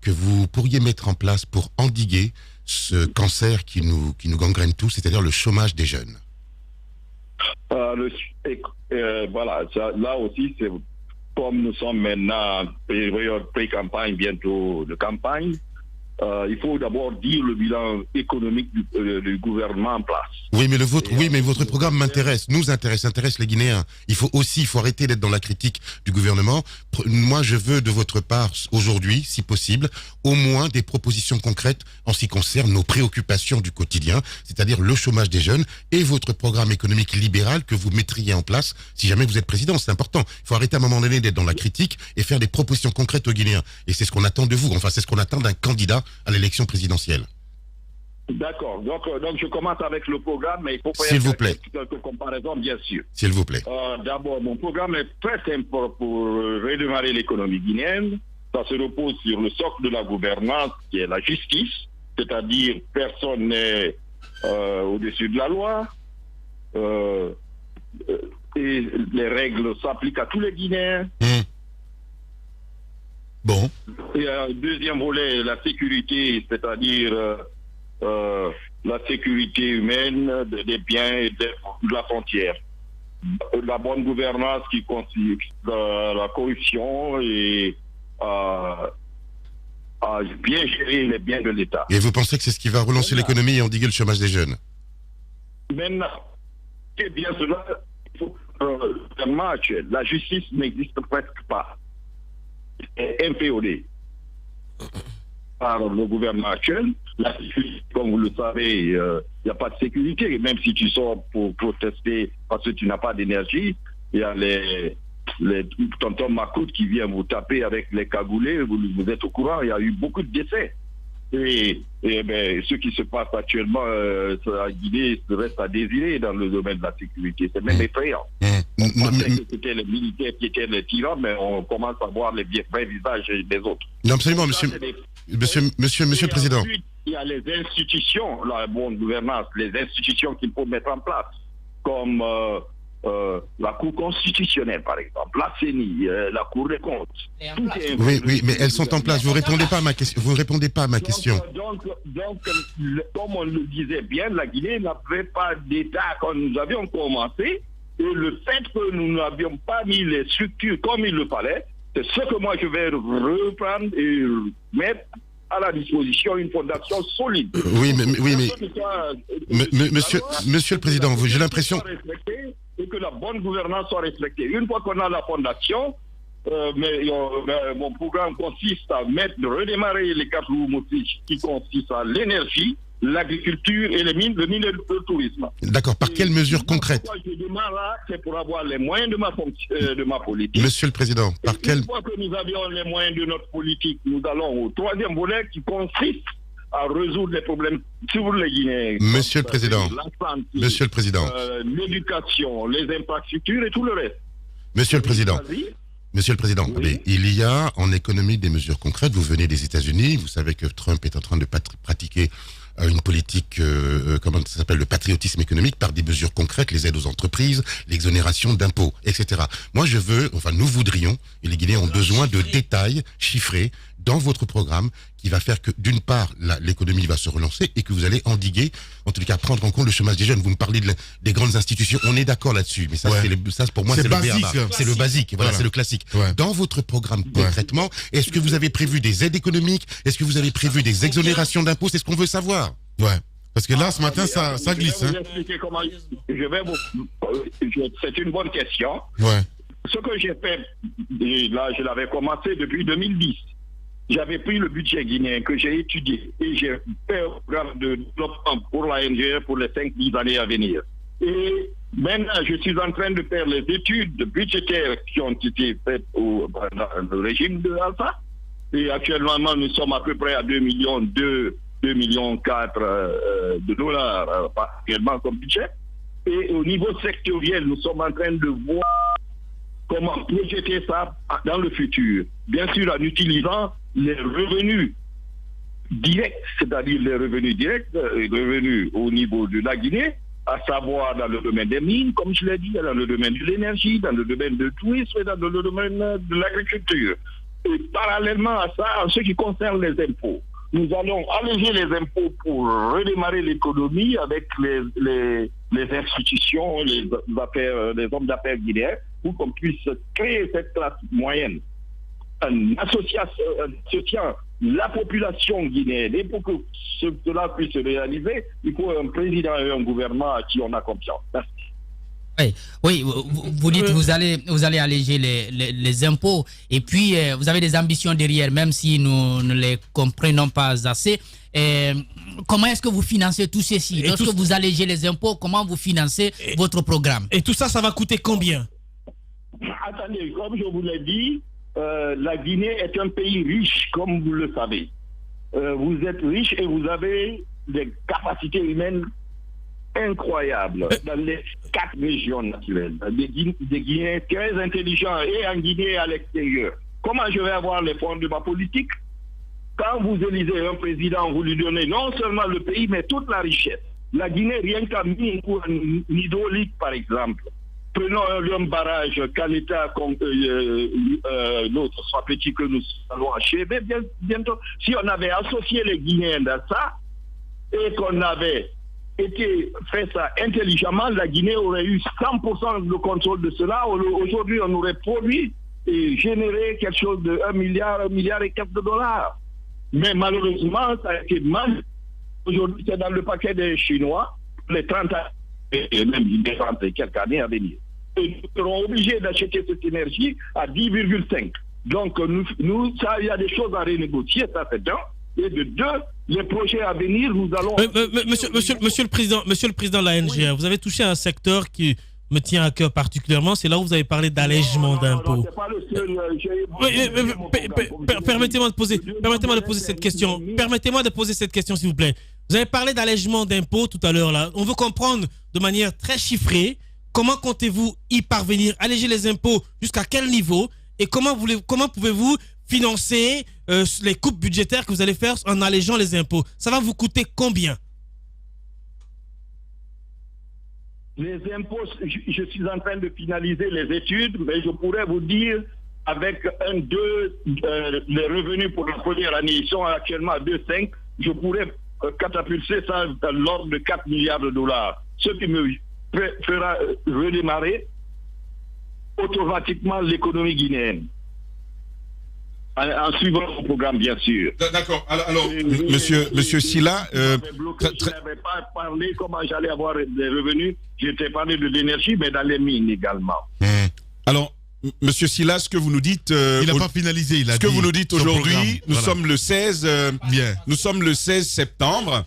que vous pourriez mettre en place pour endiguer ce cancer qui nous gangrène tous, c'est-à-dire le chômage des jeunes? Voilà, là aussi, c'est comme nous sommes maintenant en période pré-campagne, bientôt de campagne, il faut d'abord dire le bilan économique du gouvernement en place. Oui, mais votre programme intéresse les Guinéens. Il faut arrêter d'être dans la critique du gouvernement. Moi, je veux de votre part aujourd'hui, si possible, au moins des propositions concrètes en ce qui concerne nos préoccupations du quotidien, c'est-à-dire le chômage des jeunes et votre programme économique libéral que vous mettriez en place si jamais vous êtes président. C'est important. Il faut arrêter à un moment donné d'être dans la critique et faire des propositions concrètes aux Guinéens. Et c'est ce qu'on attend de vous. Enfin, c'est ce qu'on attend d'un candidat à l'élection présidentielle. D'accord. Donc, je commence avec le programme, mais il faut faire quelques comparaisons, bien sûr. S'il vous plaît. D'abord, mon programme est très simple pour redémarrer l'économie guinéenne. Ça se repose sur le socle de la gouvernance, qui est la justice, c'est-à-dire personne n'est au-dessus de la loi. Et les règles s'appliquent à tous les Guinéens. Bon. Et un deuxième volet, la sécurité, c'est-à-dire la sécurité humaine des biens et de la frontière. La bonne gouvernance qui consiste la corruption et à bien gérer les biens de l'État. Et vous pensez que c'est ce qui va relancer l'économie et endiguer le chômage des jeunes? Maintenant, c'est bien cela, il faut le match. La justice n'existe presque pas. C'est inféodé par le gouvernement actuel. La sécurité, comme vous le savez, il n'y a pas de sécurité. Même si tu sors pour protester parce que tu n'as pas d'énergie, il y a les tonton Macoute qui vient vous taper avec les cagoulés. Vous êtes au courant, il y a eu beaucoup de décès. Et ce qui se passe actuellement à Guinée reste à désirer dans le domaine de la sécurité. C'est même effrayant. On pensait que c'était les militaires qui étaient les tyrans, mais on commence à voir les vrais visages des autres. Non, absolument, monsieur le Président. Ensuite, il y a les institutions, la bonne gouvernance, les institutions qu'il faut mettre en place, comme la Cour constitutionnelle, par exemple, la CENI, la Cour des comptes. Oui, mais elles sont en place. Vous ne répondez pas à ma question. Donc, comme on le disait bien, la Guinée n'avait pas d'État quand nous avions commencé. Et le fait que nous n'avions pas mis les structures comme il le fallait, c'est ce que moi je vais reprendre et mettre à la disposition une fondation solide. Monsieur le Président, j'ai l'impression... Et que la bonne gouvernance soit respectée. Une fois qu'on a la fondation, mon programme consiste à redémarrer les 4 roues motrices qui consistent à l'énergie, l'agriculture et le mine et le tourisme. D'accord, par quelles mesures concrètes? Pourquoi je démarre là, c'est pour avoir les moyens de ma politique. Monsieur le Président, Une fois que nous avions les moyens de notre politique, nous allons au 3e volet qui consiste à résoudre les problèmes sur les Guinéens. Monsieur le Président, l'éducation, les infrastructures et tout le reste. Monsieur le Président, oui. Il y a en économie des mesures concrètes. Vous venez des États-Unis, vous savez que Trump est en train de pratiquer une politique, comment ça s'appelle, le patriotisme économique par des mesures concrètes, les aides aux entreprises, l'exonération d'impôts, etc. Moi, nous voudrions, et les Guinéens ont besoin de détails chiffrés dans votre programme qui va faire que, d'une part, l'économie va se relancer et que vous allez endiguer, en tout cas, prendre en compte le chômage des jeunes. Vous me parlez des grandes institutions, on est d'accord là-dessus, mais ça, pour moi, c'est le basique. C'est le basique, voilà, c'est le classique. Ouais. Dans votre programme, concrètement, est-ce que vous avez prévu des aides économiques? Est-ce que vous avez prévu des exonérations d'impôts? C'est ce qu'on veut savoir. Ouais. Parce que là, ce matin, ça glisse. Je vais vous expliquer comment... C'est une bonne question. Ouais. Ce que j'ai fait, là, je l'avais commencé depuis 2010. J'avais pris le budget guinéen que j'ai étudié et j'ai fait un programme de développement pour la NGR pour les 5-10 années à venir. Et maintenant, je suis en train de faire les études budgétaires qui ont été faites dans le régime de Alpha. Et actuellement, nous sommes à peu près à 2,4 millions de dollars particulièrement comme budget. Et au niveau sectoriel, nous sommes en train de voir comment projeter ça dans le futur. Bien sûr, en utilisant les revenus directs, c'est-à-dire les revenus directs, les revenus au niveau de la Guinée, à savoir dans le domaine des mines, comme je l'ai dit, dans le domaine de l'énergie, dans le domaine du tourisme et dans le domaine de l'agriculture. Et parallèlement à ça, en ce qui concerne les impôts, nous allons alléger les impôts pour redémarrer l'économie avec les institutions, les hommes d'affaires guinéens, pour qu'on puisse créer cette classe moyenne en associant la population guinéenne. Et pour que cela puisse se réaliser, il faut un président et un gouvernement à qui on a confiance. Merci. Oui, vous dites vous allez alléger les impôts et puis vous avez des ambitions derrière, même si nous ne les comprenons pas assez. Comment est-ce que vous financez tout ceci? Lorsque vous allégez les impôts, comment vous financez votre programme? Et tout ça, ça va coûter combien? Attendez, comme je vous l'ai dit, la Guinée est un pays riche, comme vous le savez. Vous êtes riche et vous avez des capacités humaines incroyables dans les 4 régions naturelles. Des Guinéens très intelligents et en Guinée et à l'extérieur. Comment je vais avoir les fonds de ma politique? Quand vous élisez un président, vous lui donnez non seulement le pays, mais toute la richesse. La Guinée, rien qu'à mine ou un hydraulique, par exemple. Prenons un barrage qu'à l'État, l'autre soit petit que nous allons achever bientôt. Si on avait associé les Guinéens dans ça et qu'on avait fait ça intelligemment, la Guinée aurait eu 100% de contrôle de cela. Aujourd'hui, on aurait produit et généré quelque chose de 1 milliard et quelques de dollars. Mais malheureusement, ça a été mal. Aujourd'hui, c'est dans le paquet des Chinois, les 30 ans, et même les 30 et quelques années à venir. Et nous serons obligés d'acheter cette énergie à 10,5. Donc, il y a des choses à renégocier, ça c'est un. Et de deux, les projets à venir, nous allons... Monsieur le Président de la NGR, vous avez touché à un secteur me tient à cœur particulièrement. C'est là où vous avez parlé d'allègement d'impôts. Permettez-moi de poser cette question. Permettez-moi de poser cette question, s'il vous plaît. Vous avez parlé d'allègement d'impôts tout à l'heure là. On veut comprendre de manière très chiffrée comment comptez-vous y parvenir, alléger les impôts jusqu'à quel niveau et comment pouvez-vous financer les coupes budgétaires que vous allez faire en allégeant les impôts. Ça va vous coûter combien? Les impôts, je suis en train de finaliser les études, mais je pourrais vous dire, avec les revenus pour la première année, ils sont actuellement à 2,5, je pourrais catapulter ça dans l'ordre de 4 milliards de dollars. Ce qui me fera redémarrer automatiquement l'économie guinéenne. En suivant le programme, bien sûr. D'accord. Alors, monsieur Sylla... je n'avais pas parlé comment j'allais avoir des revenus. J'étais parlé de l'énergie, mais dans les mines également. Alors, monsieur Sylla, ce que vous nous dites... il n'a pas finalisé, il a dit. Ce que vous nous dites aujourd'hui, nous sommes le 16... nous sommes le 16 septembre.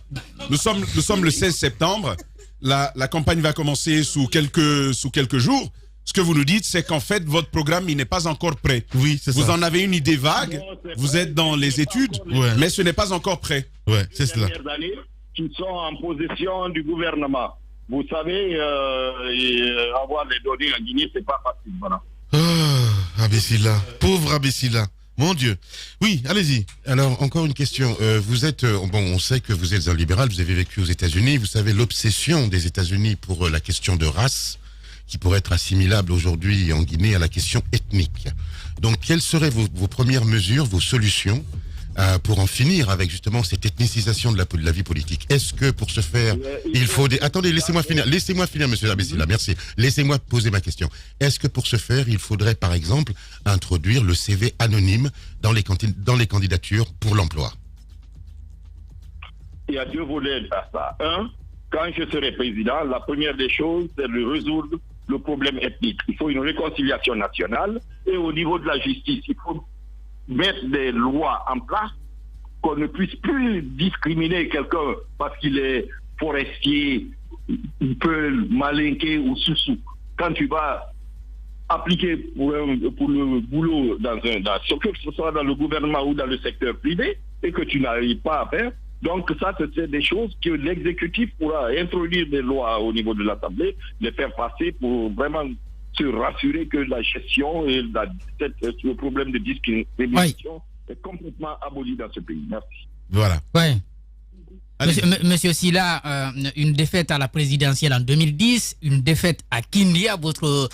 Nous sommes le 16 septembre. La campagne va commencer sous quelques jours. Ce que vous nous dites, c'est qu'en fait, votre programme, il n'est pas encore prêt. Oui, c'est ça. Vous en avez une idée vague, vous êtes dans les études, mais ce n'est pas encore prêt. Ouais, c'est cela. Les dernières années qui sont en possession du gouvernement. Vous savez, avoir les données en Guinée, c'est pas facile. Voilà. Abessila, pauvre Abessila. Mon Dieu. Oui, allez-y. Alors, encore une question. Vous êtes, on sait que vous êtes un libéral, vous avez vécu aux États-Unis. Vous savez l'obsession des États-Unis pour la question de race, qui pourrait être assimilable aujourd'hui en Guinée à la question ethnique. Donc, quelles seraient vos premières mesures, vos solutions pour en finir avec justement cette ethnicisation de la vie politique? Est-ce que pour ce faire, il faut des... Attendez, laissez-moi finir, monsieur Abessila, merci. Laissez-moi poser ma question. Est-ce que pour ce faire, il faudrait par exemple introduire le CV anonyme dans les candidatures pour l'emploi? Il y a deux volets à ça. Un, quand je serai président, la première des choses, c'est de résoudre le problème ethnique. Il faut une réconciliation nationale et au niveau de la justice, il faut mettre des lois en place qu'on ne puisse plus discriminer quelqu'un parce qu'il est forestier, il peut malinquer ou sous-sous. Quand tu vas appliquer pour le boulot que ce soit dans le gouvernement ou dans le secteur privé et que tu n'arrives pas à faire, donc ça, c'est des choses que l'exécutif pourra introduire des lois au niveau de l'Assemblée, les faire passer pour vraiment se rassurer que la gestion et le problème de discrimination est complètement aboli dans ce pays. Merci. Voilà. Ouais. Monsieur Sylla, une défaite à la présidentielle en 2010, une défaite à Kindia, votre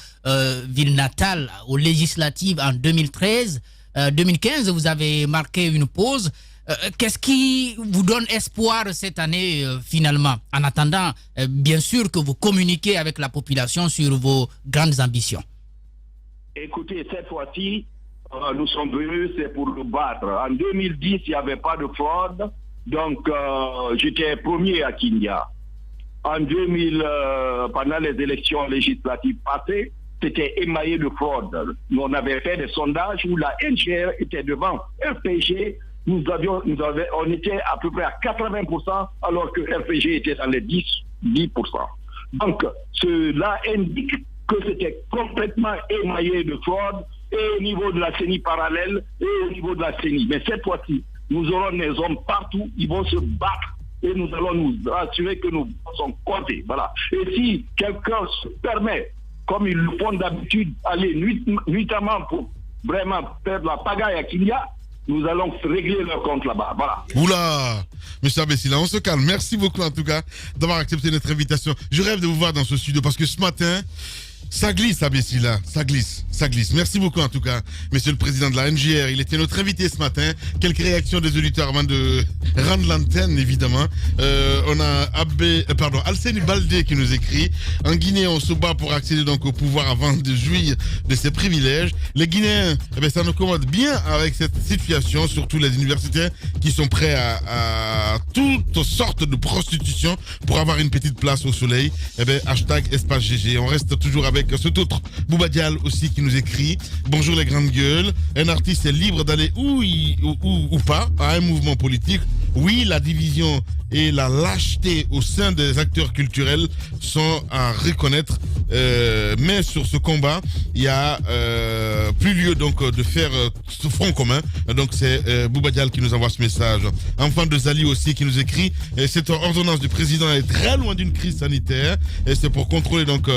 ville natale, aux législatives en 2013. 2015, vous avez marqué une pause. Qu'est-ce qui vous donne espoir cette année finalement? En attendant, bien sûr que vous communiquez avec la population sur vos grandes ambitions. Écoutez, cette fois-ci, nous sommes venus, c'est pour le battre. En 2010, il n'y avait pas de fraude, donc j'étais premier à Kindia. En 2000, pendant les élections législatives passées, c'était émaillé de fraude. On avait fait des sondages où la NGR était devant RPG. On était à peu près à 80%, alors que RPG était dans les 10%. Donc, cela indique que c'était complètement émaillé de fraude, et au niveau de la CENI parallèle, et au niveau de la CENI. Mais cette fois-ci, nous aurons des hommes partout, ils vont se battre, et nous allons nous assurer que nous sommes comptés. Voilà. Et si quelqu'un se permet, comme ils le font d'habitude, aller nuitamment pour vraiment faire de la pagaille à Kindia, nous allons régler leur compte là-bas. Voilà. Oula, monsieur Abessila, on se calme. Merci beaucoup en tout cas d'avoir accepté notre invitation. Je rêve de vous voir dans ce studio parce que ce matin, ça glisse, Abessila, ça glisse. Merci beaucoup en tout cas, monsieur le président de la NGR. Il était notre invité ce matin. Quelques réactions des auditeurs avant de rendre l'antenne, évidemment. On a Alceni Baldé qui nous écrit: en Guinée, on se bat pour accéder donc au pouvoir avant de jouir de ses privilèges. Les Guinéens, ça nous commode bien avec cette situation, surtout les universitaires qui sont prêts à toutes sortes de prostitution pour avoir une petite place au soleil. Hashtag espace GG. On reste toujours avec cet autre Bouba Dial aussi qui nous écrit: bonjour les grandes gueules, un artiste est libre d'aller où pas à un mouvement politique Oui, la division et la lâcheté au sein des acteurs culturels sont à reconnaître. Mais sur ce combat, il y a plus lieu donc de faire ce front commun. Donc c'est Bouba Dial qui nous envoie ce message. Enfant de Zali aussi qui nous écrit cette ordonnance du président est très loin d'une crise sanitaire et c'est pour contrôler donc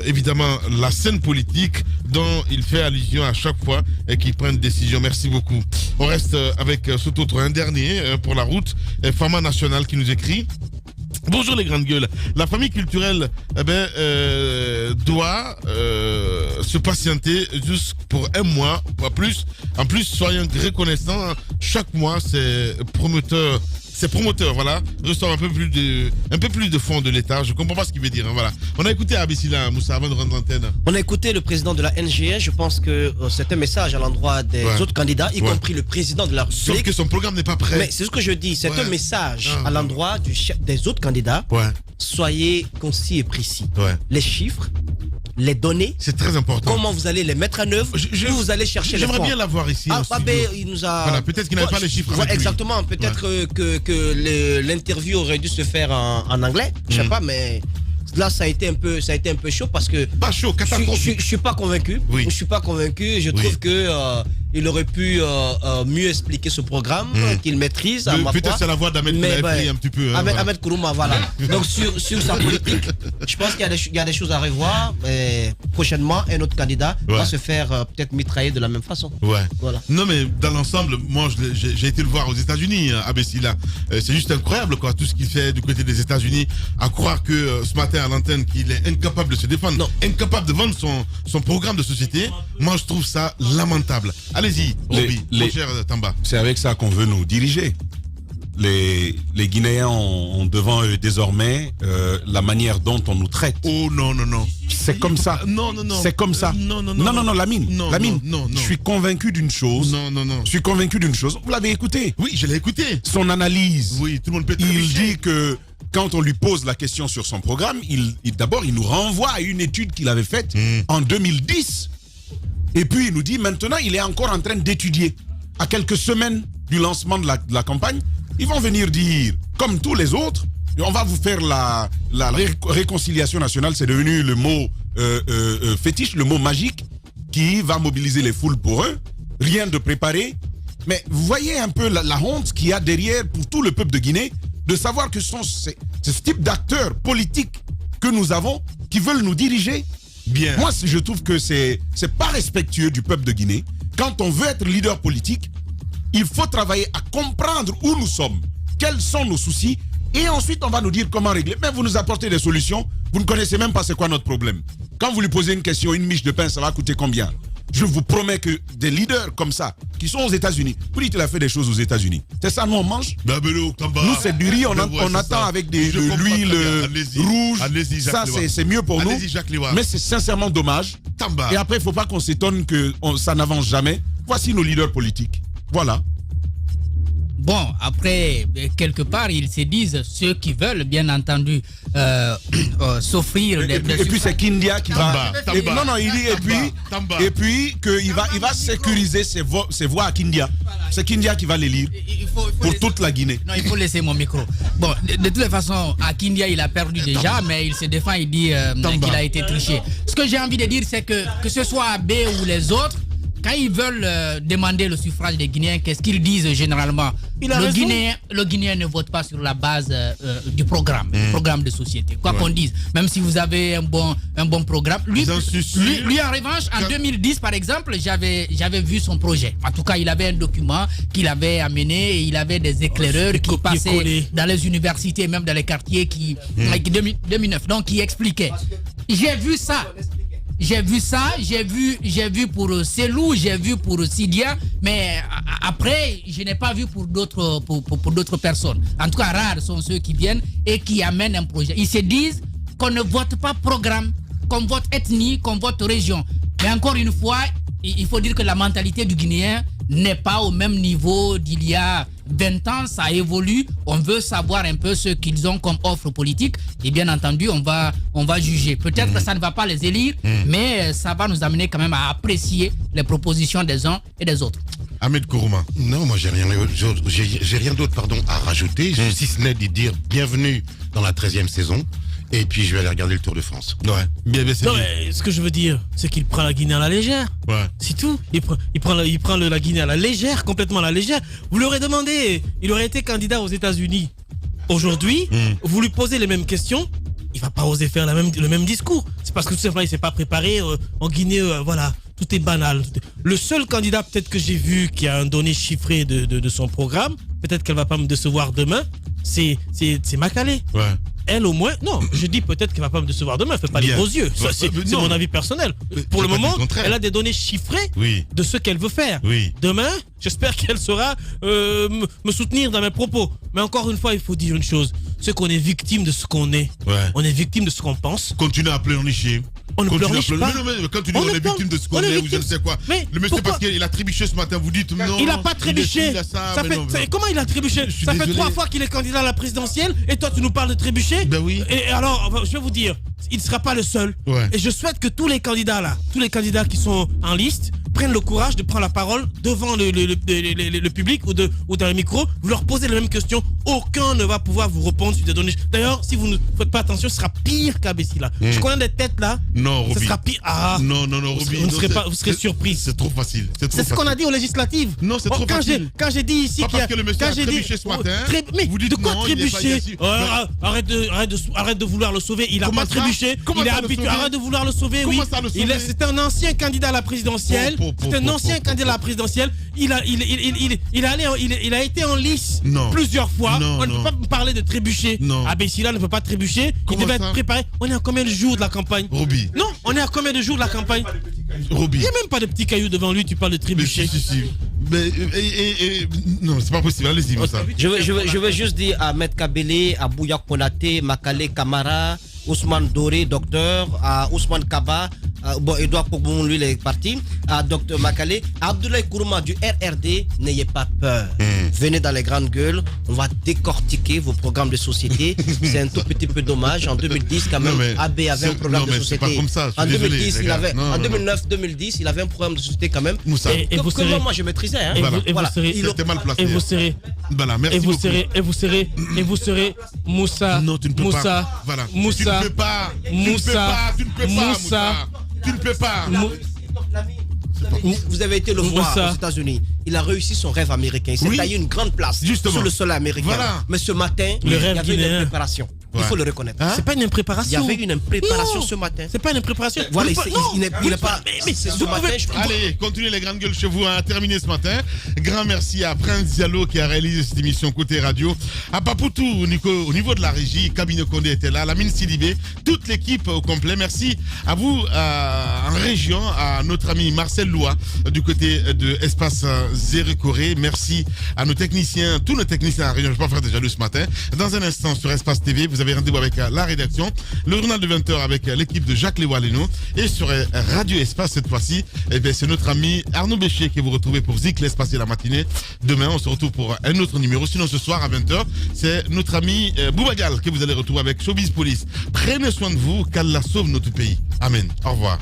évidemment la scène politique dont il fait allusion à chaque fois et qu'il prenne décision. Merci beaucoup. On reste avec cet autre, un dernier pour la route, Fama National qui nous écrit. Bonjour les grandes gueules. La famille culturelle doit se patienter juste pour un mois, pas plus. En plus, soyons reconnaissants. Chaque mois, ces promoteurs, voilà, reçoivent un peu plus de fonds de l'État. Je comprends pas ce qu'il veut dire. Hein, voilà. On a écouté Abessila Moussa avant de rendre l'antenne. On a écouté le président de la NGS. Je pense que c'est un message à l'endroit des autres candidats, y compris le président de la République. Sauf que son programme n'est pas prêt. Mais c'est ce que je dis. C'est un message à l'endroit des autres candidats. Soyez concis et précis. Les chiffres, les données. C'est très important. Comment vous allez les mettre en œuvre, où vous allez chercher les fonds. J'aimerais bien l'avoir ici. Il nous a... Voilà, peut-être qu'il n'avait pas les chiffres. Exactement. Peut-être que l'interview aurait dû se faire en anglais. Je sais pas, mais là ça a été un peu chaud parce que pas chaud, catastrophique. Je suis pas convaincu. Je suis pas convaincu. Je trouve que il aurait pu mieux expliquer ce programme qu'il maîtrise. Peut-être c'est la voix d'Ahmed qui l'a pris un petit peu. Ahmed Kourouma, voilà. Donc sur sa politique, je pense qu'il y a des choses à revoir. Et prochainement, un autre candidat va se faire peut-être mitrailler de la même façon. Voilà. Non mais dans l'ensemble, moi j'ai été le voir aux États-Unis, Abessila. C'est juste incroyable quoi, tout ce qu'il fait du côté des États-Unis. À croire que ce matin à l'antenne qu'il est incapable de se défendre, incapable de vendre son programme de société. Moi je trouve ça lamentable. Allez-y, mon cher Tamba. C'est avec ça qu'on veut nous diriger. Les Guinéens ont devant eux désormais la manière dont on nous traite. Oh non. C'est comme ça. Non. C'est comme ça. Non, Lamine. Non. Je suis convaincu d'une chose. Non. Je suis convaincu d'une chose. Vous l'avez écouté? Oui, je l'ai écouté. Son analyse. Oui, tout le monde peut Il dit que quand on lui pose la question sur son programme, d'abord il nous renvoie à une étude qu'il avait faite en 2010. Et puis il nous dit maintenant il est encore en train d'étudier. À quelques semaines du lancement de la campagne, ils vont venir dire, comme tous les autres, on va vous faire la réconciliation nationale. C'est devenu le mot fétiche, le mot magique qui va mobiliser les foules pour eux. Rien de préparé. Mais vous voyez un peu la honte qu'il y a derrière pour tout le peuple de Guinée de savoir que c'est ce type d'acteurs politiques que nous avons qui veulent nous diriger. Bien. Moi, je trouve que c'est pas respectueux du peuple de Guinée. Quand on veut être leader politique, il faut travailler à comprendre où nous sommes, quels sont nos soucis, et ensuite on va nous dire comment régler. Mais vous nous apportez des solutions, vous ne connaissez même pas c'est quoi notre problème. Quand vous lui posez une question, une miche de pain, ça va coûter combien? Je vous promets que des leaders comme ça, qui sont aux États-Unis, vous dites qu'il a fait des choses aux États-Unis. C'est ça, nous on mange. Nous c'est du riz, on attend avec de l'huile rouge. Ça c'est mieux pour nous. Mais c'est sincèrement dommage. Et après, il ne faut pas qu'on s'étonne que ça n'avance jamais. Voici nos leaders politiques. Voilà. Bon, après, quelque part, ils se disent ceux qui veulent, bien entendu, s'offrir. Et puis c'est Kindia qui va. Non, il dit et puis qu'il va sécuriser ses voix à Kindia. C'est Kindia qui va les lire pour toute la Guinée. Non, il faut laisser mon micro. Bon, de toute façon, à Kindia, il a perdu déjà, mais il se défend, il dit qu'il a été triché. Ce que j'ai envie de dire, c'est que ce soit Abbé ou les autres, quand ils veulent demander le suffrage des Guinéens, qu'est-ce qu'ils disent généralement? Le Guinéen ne vote pas sur la base du programme de société. Quoi qu'on dise, même si vous avez un bon programme. Lui, en revanche, en 2010, par exemple, j'avais vu son projet. En tout cas, il avait un document qu'il avait amené et il avait des éclaireurs qui passaient dans les universités, même dans les quartiers 2009, donc qui expliquaient. J'ai vu ça. J'ai vu pour Selou, j'ai vu pour Sidia, mais après, je n'ai pas vu pour d'autres personnes. En tout cas, rares sont ceux qui viennent et qui amènent un projet. Ils se disent qu'on ne vote pas programme, qu'on vote ethnie, qu'on vote région. Mais encore une fois, il faut dire que la mentalité du Guinéen n'est pas au même niveau d'il y a 20 ans, ça évolue. On veut savoir un peu ce qu'ils ont comme offre politique et bien entendu, on va juger. Peut-être que ça ne va pas les élire, mais ça va nous amener quand même à apprécier les propositions des uns et des autres. Ahmed Kourouma. Non, moi j'ai rien d'autre à rajouter, si ce n'est de dire bienvenue dans la 13e saison. Et puis je vais aller regarder le Tour de France. Ouais. Bien, non, mais ce que je veux dire, c'est qu'il prend la Guinée à la légère. Ouais. C'est tout. Il prend la Guinée à la légère, complètement à la légère. Vous l'aurez demandé, il aurait été candidat aux États-Unis. Aujourd'hui, vous lui posez les mêmes questions, il va pas oser faire le même discours. C'est parce que tout simplement il s'est pas préparé. En Guinée, voilà, tout est banal. Le seul candidat peut-être que j'ai vu qui a un donné chiffré de son programme, peut-être qu'elle va pas me décevoir demain, c'est Makale. Ouais. Elle au moins, non, je dis peut-être qu'elle va pas me décevoir demain, elle fait pas les gros yeux. Ça, c'est mon avis personnel. Pour le moment, elle a des données chiffrées de ce qu'elle veut faire. Oui. Demain, j'espère qu'elle saura me soutenir dans mes propos. Mais encore une fois, il faut dire une chose, c'est qu'on est victime de ce qu'on est. Ouais. On est victime de ce qu'on pense. Continue à pleurnicher. On ne pleurniche pas. Mais quand tu dis on est victime de ce qu'on est, ou je ne sais quoi. Mais le monsieur, parce qu'il a trébuché ce matin, vous dites non. Il n'a pas trébuché. Comment il a trébuché? Ça fait 3 fois qu'il est candidat à la présidentielle et toi tu nous parles de trébucher. Ben oui. Et alors, je vais vous dire, il ne sera pas le seul. Ouais. Et je souhaite que tous les candidats qui sont en liste, prennent le courage de prendre la parole devant le public ou dans les micros. Vous leur posez les mêmes questions. Aucun ne va pouvoir vous répondre sur des données. D'ailleurs, si vous ne faites pas attention, ce sera pire qu'Abessila. Je connais des têtes là. Non, Roby. Ce sera pire. Ah. Non, Roby. Vous serez surpris. C'est trop facile. C'est ce qu'on a dit aux législatives. Non, c'est trop facile. Quand j'ai dit ici qu'il y a... Parce que le monsieur a trébuché ce matin. Mais vous dites de quoi non, trébucher? Arrête de vouloir le sauver. Il a pas trébuché. Il est habitué. Arrête de vouloir le sauver. Oui. C'est un ancien candidat à la présidentielle. C'est un ancien candidat à la présidentielle. Il a été en lice plusieurs fois. On ne peut pas me parler de trébucher. Abessila ne peut pas trébucher. Il devait être préparé. On est à combien de jours de la campagne? Roby. Non, on est à combien de jours de la campagne? Roby. Il n'y a même pas de petits cailloux devant lui, tu parles de trébucher. Mais, non, c'est pas possible, allez-y, Moussa. Je veux juste dire à Ahmed Kabele, à Bouya Konaté, Makale Kamara, Ousmane Doré, docteur, à Ousmane Kaba, Edouard Pogboun, lui, il est parti, à Dr Makale, à Abdoulaye Kourouma du RRD, n'ayez pas peur. Venez dans les grandes gueules, on va décortiquer vos programmes de société. C'est un tout petit peu dommage. En 2010, quand même, AB avait un programme de société. Pas comme ça, en 2010, il avait, en 2009-2010, il avait un programme de société quand même. Moussa. Que moi, je maîtrisais. Hein. Voilà. C'était mal placé. Et vous serez. Voilà, merci beaucoup. Et vous serez Moussa. Non, tu ne peux Moussa, pas. Voilà. Moussa. Tu ne peux pas. Moussa. Tu ne peux pas. Moussa. Tu ne peux pas. Vous avez été le voir aux États-Unis. Il a réussi son rêve américain. Il s'est taillé une grande place sur le sol américain. Voilà. Mais ce matin, il y avait une impréparation. Il faut le reconnaître. C'est pas une impréparation. Il y avait une impréparation ce matin. C'est pas une impréparation. Voilà, il n'est pas. Mais ce matin. Allez, continuez les grandes gueules chez vous. On a terminé ce matin. Grand merci à Prince Diallo qui a réalisé cette émission Côté Radio. À Papoutou, au niveau de la régie, Cabinet Condé était là. Lamine Sidibé, toute l'équipe au complet. Merci à vous en région, à notre ami Marcel Loua du côté de Espace Zéro Corée. Merci à nos techniciens, tous nos techniciens en région. Je ne vais pas faire déjà ce matin. Dans un instant sur Espace TV, vous avez rendez-vous avec la rédaction, le journal de 20h avec l'équipe de Jacques Léoaleno et sur Radio Espace cette fois-ci, c'est notre ami Arnaud Béchier qui vous retrouvez pour Zik l'Espace et la matinée. Demain, on se retrouve pour un autre numéro. Sinon, ce soir à 20h, c'est notre ami Boubagal que vous allez retrouver avec Showbiz Police. Prenez soin de vous, qu'Allah sauve notre pays. Amen. Au revoir.